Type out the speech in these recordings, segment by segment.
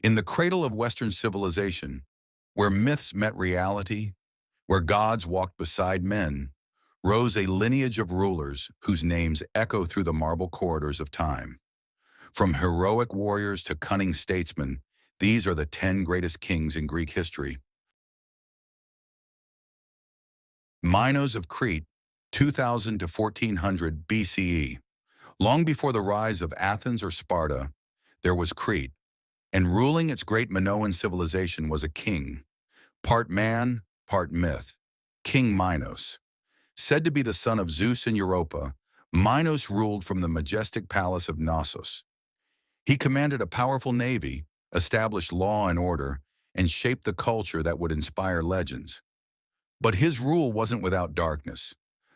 In the cradle of Western civilization, where myths met reality, where gods walked beside men, rose a lineage of rulers whose names echo through the marble corridors of time. From heroic warriors to cunning statesmen, these are the 10 greatest kings in Greek history. Minos of Crete, 2000 to 1400 BCE. Long before the rise of Athens or Sparta, there was Crete, and ruling its great Minoan civilization was a king, part man, part myth, King Minos. Said to be the son of Zeus and Europa, Minos ruled from the majestic palace of Knossos. He commanded a powerful navy, established law and order, and shaped the culture that would inspire legends. But his rule wasn't without darkness.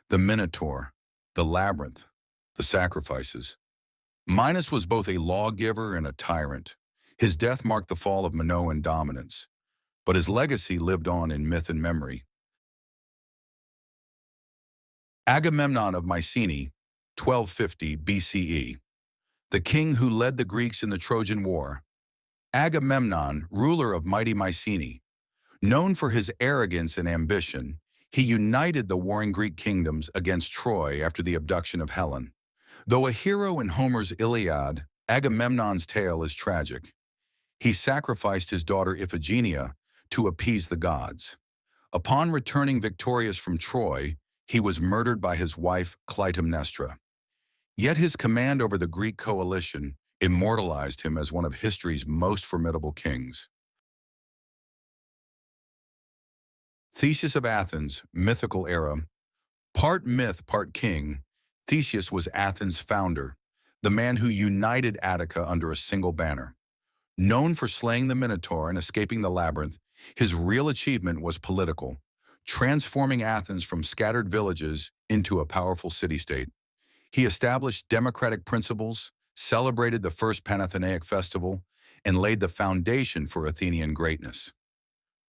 The Minotaur, the labyrinth, the sacrifices. Minos was both a lawgiver and a tyrant. His death marked the fall of Minoan dominance, but his legacy lived on in myth and memory. Agamemnon of Mycenae, 1250 BCE. The king who led the Greeks in the Trojan War. Agamemnon, ruler of mighty Mycenae. Known for his arrogance and ambition, he united the warring Greek kingdoms against Troy after the abduction of Helen. Though a hero in Homer's Iliad, Agamemnon's tale is tragic. He sacrificed his daughter Iphigenia to appease the gods. Upon returning victorious from Troy, he was murdered by his wife Clytemnestra. Yet his command over the Greek coalition immortalized him as one of history's most formidable kings. Theseus of Athens, mythical era. Part myth, part king, Theseus was Athens' founder, the man who united Attica under a single banner. Known for slaying the Minotaur and escaping the labyrinth, his real achievement was political, transforming Athens from scattered villages into a powerful city-state. He established democratic principles, celebrated the first Panathenaic festival, and laid the foundation for Athenian greatness.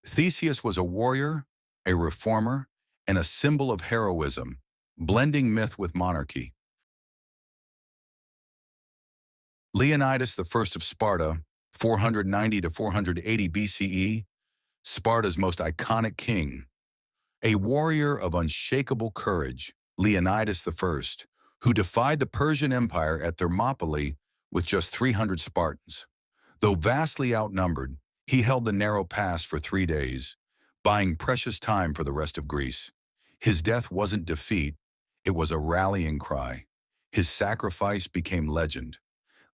Theseus was a warrior, a reformer, and a symbol of heroism, blending myth with monarchy. Leonidas I of Sparta, 490 to 480 BCE, Sparta's most iconic king. A warrior of unshakable courage, Leonidas I, who defied the Persian Empire at Thermopylae with just 300 Spartans. Though vastly outnumbered, he held the narrow pass for 3 days, buying precious time for the rest of Greece. His death wasn't defeat, it was a rallying cry. His sacrifice became legend.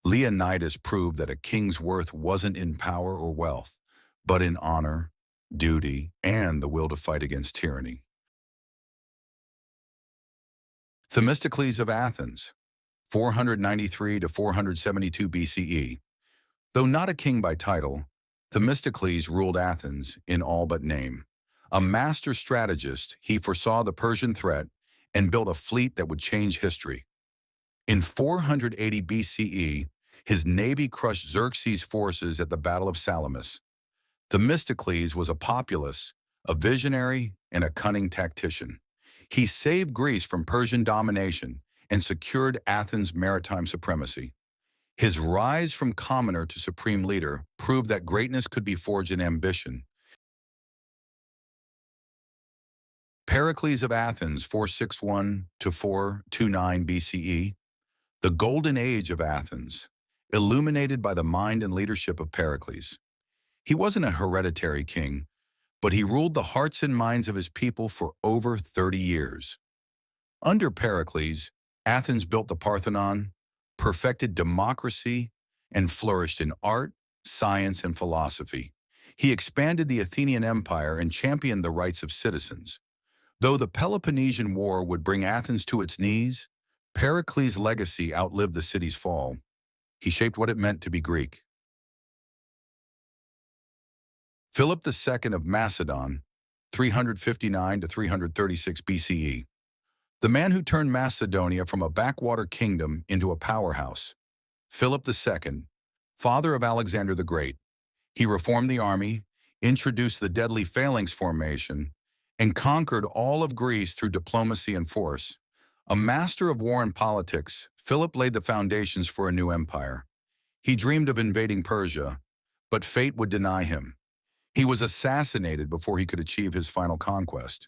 Leonidas proved that a king's worth wasn't in power or wealth, but in honor, duty, and the will to fight against tyranny. Themistocles of Athens, 493 to 472 BCE. Though not a king by title, Themistocles ruled Athens in all but name. A master strategist, he foresaw the Persian threat and built a fleet that would change history. In 480 BCE, his navy crushed Xerxes' forces at the Battle of Salamis. Themistocles was a populist, a visionary, and a cunning tactician. He saved Greece from Persian domination and secured Athens' maritime supremacy. His rise from commoner to supreme leader proved that greatness could be forged in ambition. Pericles of Athens, 461 to 429 BCE, the golden age of Athens, illuminated by the mind and leadership of Pericles. He wasn't a hereditary king, but he ruled the hearts and minds of his people for over 30 years. Under Pericles, Athens built the Parthenon, perfected democracy, and flourished in art, science, and philosophy. He expanded the Athenian Empire and championed the rights of citizens. Though the Peloponnesian War would bring Athens to its knees, Pericles' legacy outlived the city's fall. He shaped what it meant to be Greek. Philip II of Macedon, 359 to 336 BCE. The man who turned Macedonia from a backwater kingdom into a powerhouse. Philip II, father of Alexander the Great. He reformed the army, introduced the deadly phalanx formation, and conquered all of Greece through diplomacy and force. A master of war and politics, Philip laid the foundations for a new empire. He dreamed of invading Persia, But fate would deny him. He was assassinated before he could achieve his final conquest.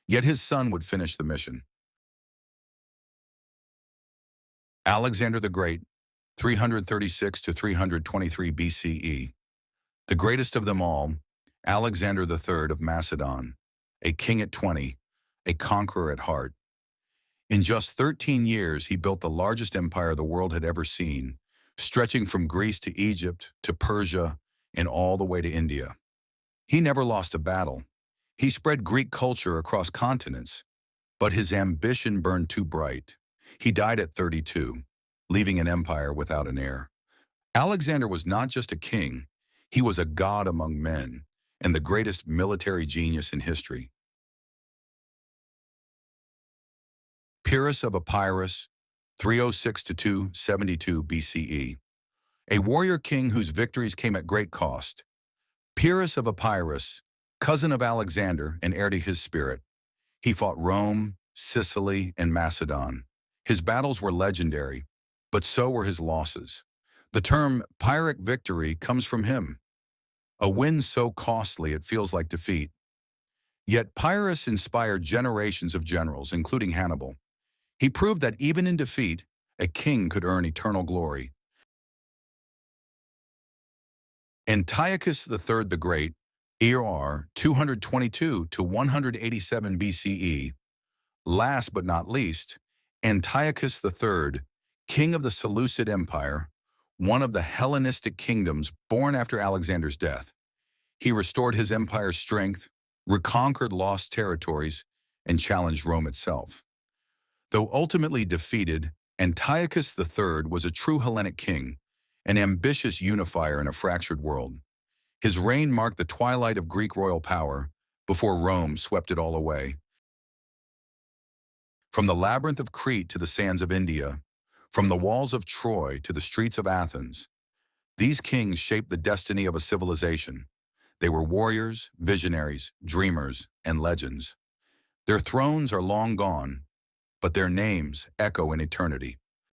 Yet his son would finish the mission. Alexander the Great, 336 to 323 BCE. The greatest of them all, Alexander the Third of Macedon, a king at 20, a conqueror at heart. In just 13 years, he built the largest empire the world had ever seen, stretching from Greece to Egypt to Persia and all the way to India. He never lost a battle. He spread Greek culture across continents, but his ambition burned too bright. He died at 32, leaving an empire without an heir. Alexander was not just a king, he was a god among men and the greatest military genius in history. Pyrrhus of Epirus, 306 to 272 BCE. A warrior king whose victories came at great cost. Pyrrhus of Epirus, cousin of Alexander and heir to his spirit. He fought Rome, Sicily, and Macedon. His battles were legendary, but so were his losses. The term Pyrrhic victory comes from him. A win so costly it feels like defeat. Yet Pyrrhus inspired generations of generals, including Hannibal. He proved that even in defeat, a king could earn eternal glory. Antiochus III the Great, ER 222 to 187 BCE. Last but not least, Antiochus III, king of the Seleucid Empire, one of the Hellenistic kingdoms born after Alexander's death. He restored his empire's strength, reconquered lost territories, and challenged Rome itself. Though ultimately defeated, Antiochus III was a true Hellenic king, an ambitious unifier in a fractured world. His reign marked the twilight of Greek royal power before Rome swept it all away. From the labyrinth of Crete to the sands of India, from the walls of Troy to the streets of Athens, these kings shaped the destiny of a civilization. They were warriors, visionaries, dreamers, and legends. Their thrones are long gone, but their names echo in eternity.